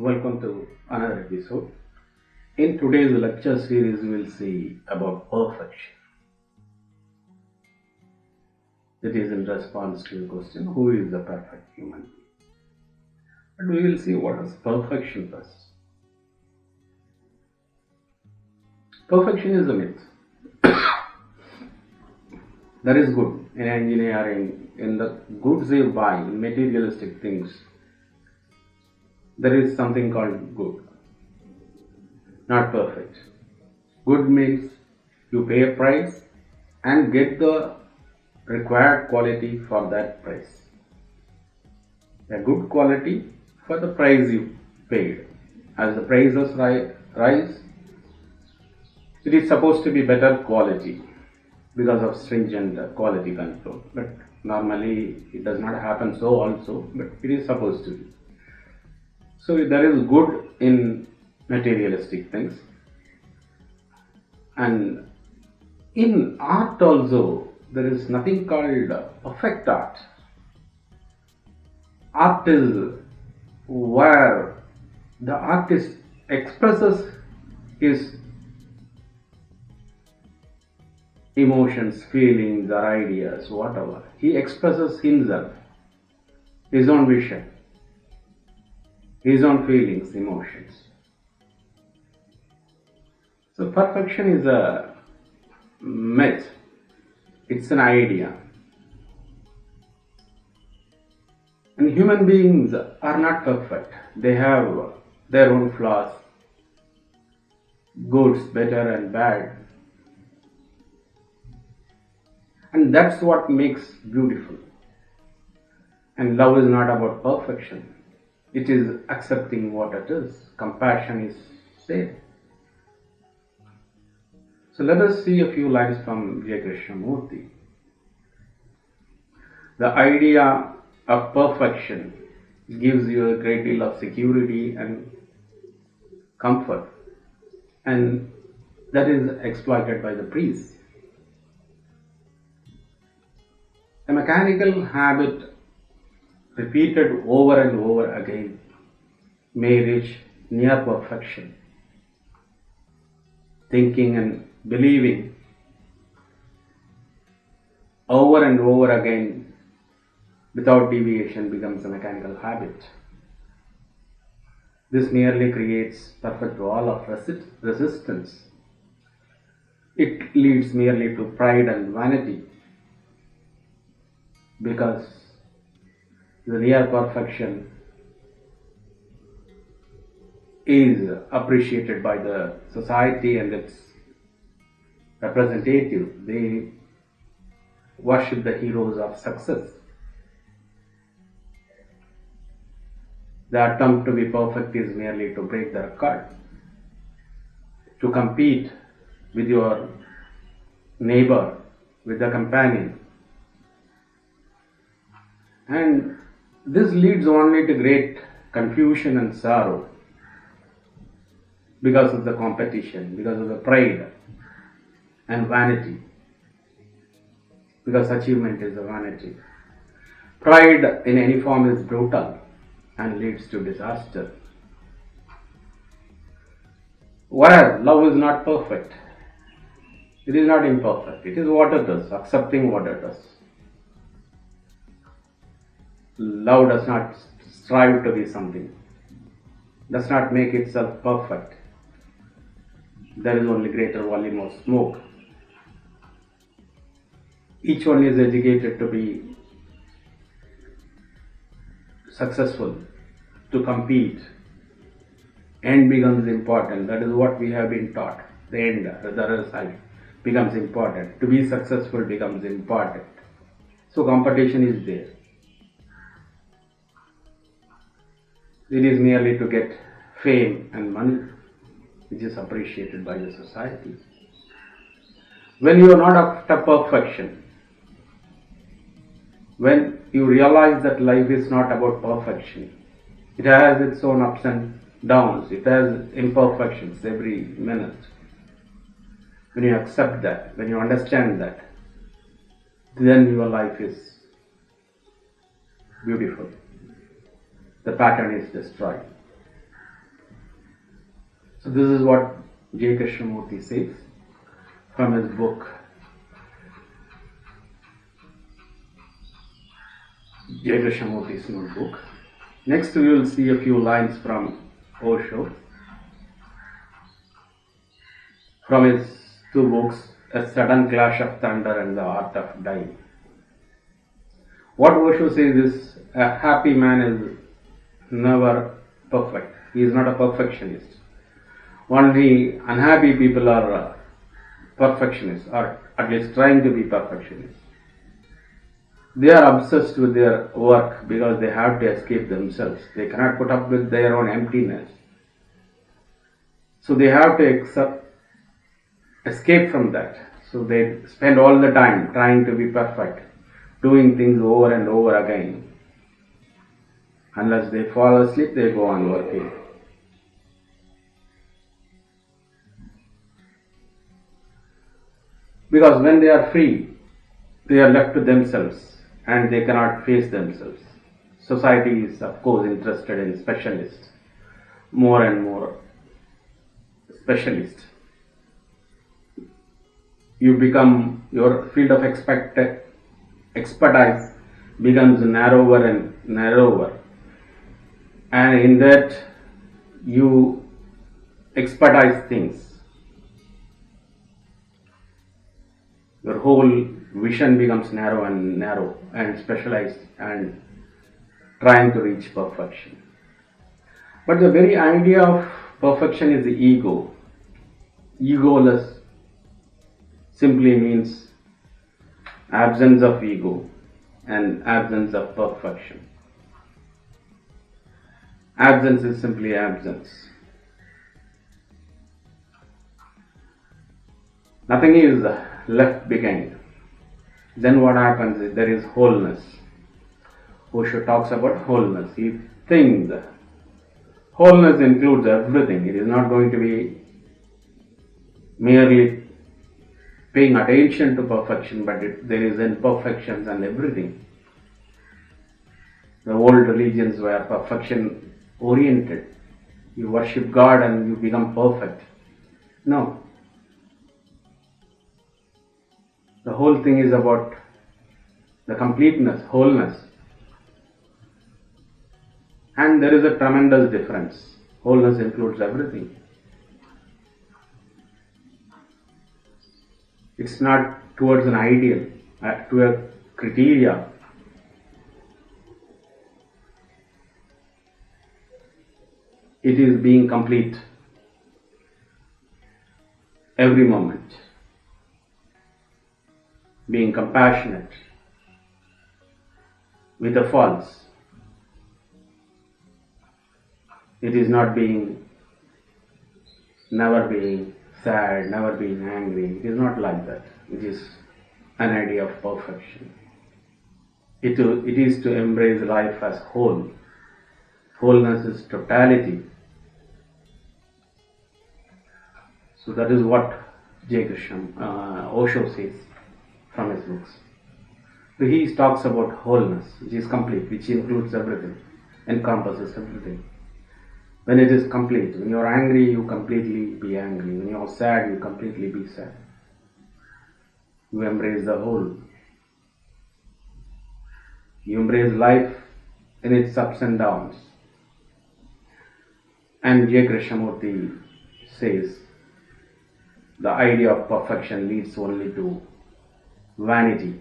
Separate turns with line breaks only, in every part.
Welcome to another episode. In today's lecture series, we will see about perfection. That is in response to the question, who is the perfect human being? But we will see what is perfection first. Perfection is a myth. That is good in engineering, in the goods you buy, in materialistic things. There is something called good, not perfect. Good means you pay a price and get the required quality for that price. A good quality for the price you paid. As the prices rise, it is supposed to be better quality because of stringent quality control. But normally it does not happen so also, but it is supposed to be. So there is good in materialistic things, and in art also there is nothing called perfect art. Art is where the artist expresses his emotions, feelings or ideas, whatever. He expresses himself, his own vision, his own feelings, emotions. So perfection is a myth. It's an idea. And human beings are not perfect. They have their own flaws, goods, better and bad. And that's what makes beautiful. And love is not about perfection. It is accepting what it is. Compassion is safe. So let us see a few lines from J.Krishnamurti. The idea of perfection gives you a great deal of security and comfort, and that is exploited by the priests. A mechanical habit repeated over and over again may reach near perfection. Thinking and believing over and over again without deviation becomes a mechanical habit. This merely creates perfect wall of resistance. It leads merely to pride and vanity, because the near perfection is appreciated by the society and its representatives. They worship the heroes of success. The attempt to be perfect is merely to break the record, to compete with your neighbor, with the companion. And this leads only to great confusion and sorrow because of the competition, because of the pride and vanity, because achievement is a vanity. Pride in any form is brutal and leads to disaster. Where love is not perfect, it is not imperfect, it is what it is, accepting what it is. Love does not strive to be something, does not make itself perfect. There is only greater volume of smoke. Each one is educated to be successful, to compete. End becomes important. That is what we have been taught. The end, the result becomes important. To be successful becomes important. So competition is there. It is merely to get fame and money, which is appreciated by the society. When you are not after perfection, when you realize that life is not about perfection, it has its own ups and downs, it has imperfections every minute. When you accept that, when you understand that, then your life is beautiful. The pattern is destroyed. So this is what J. Krishnamurti says from his book J. Krishnamurti's notebook. Next we will see a few lines from Osho from his two books, A Sudden Clash of Thunder and The Art of Dying. What Osho says is, a happy man is never perfect. He is not a perfectionist. Only unhappy people are perfectionists, or at least trying to be perfectionists. They are obsessed with their work because they have to escape themselves. They cannot put up with their own emptiness. So they have to escape from that. So they spend all the time trying to be perfect, doing things over and over again. Unless they fall asleep, they go on working. Because when they are free, they are left to themselves and they cannot face themselves. Society is, of course, interested in specialists, more and more specialists. You become, your field of expertise becomes narrower and narrower, and in that you expertise things. Your whole vision becomes narrow and specialized and trying to reach perfection. But the very idea of perfection is the ego. Egoless simply means absence of ego and absence of perfection. Absence is simply absence. Nothing is left behind. Then what happens is there is wholeness. Osho talks about wholeness. He thinks wholeness includes everything. It is not going to be merely paying attention to perfection, but there is imperfections and everything. The old religions were perfection oriented. You worship God and you become perfect. No. The whole thing is about the completeness, wholeness. And there is a tremendous difference. Wholeness includes everything. It's not towards an ideal, to a criteria. It is being complete every moment. Being compassionate with the faults. It is not never being sad, never being angry. It is not like that. It is an idea of perfection. It is to embrace life as whole. Wholeness is totality. So that is what Osho says from his books. So he talks about wholeness, which is complete, which includes everything, encompasses everything. When it is complete, when you are angry, you completely be angry. When you are sad, you completely be sad. You embrace the whole. You embrace life in its ups and downs. And J. Krishnamurti says, the idea of perfection leads only to vanity,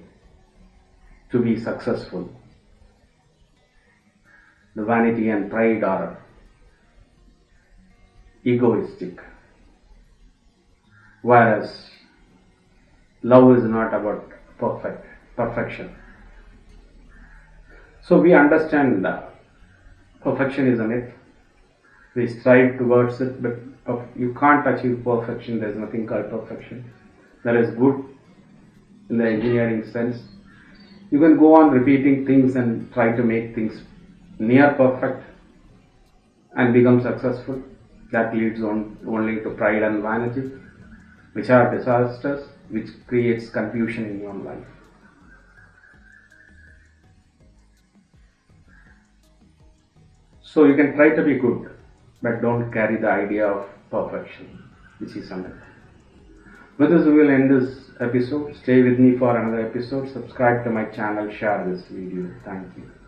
to be successful. The vanity and pride are egoistic, whereas love is not about perfection. So we understand that perfection is a myth. We strive towards it, but you can't achieve perfection. There is nothing called perfection. There is good in the engineering sense. You can go on repeating things and try to make things near perfect and become successful. That leads only to pride and vanity, which are disasters, which creates confusion in your life. So you can try to be good, but don't carry the idea of perfection, which is Amit. With this, we will end this episode. Stay with me for another episode. Subscribe to my channel. Share this video. Thank you.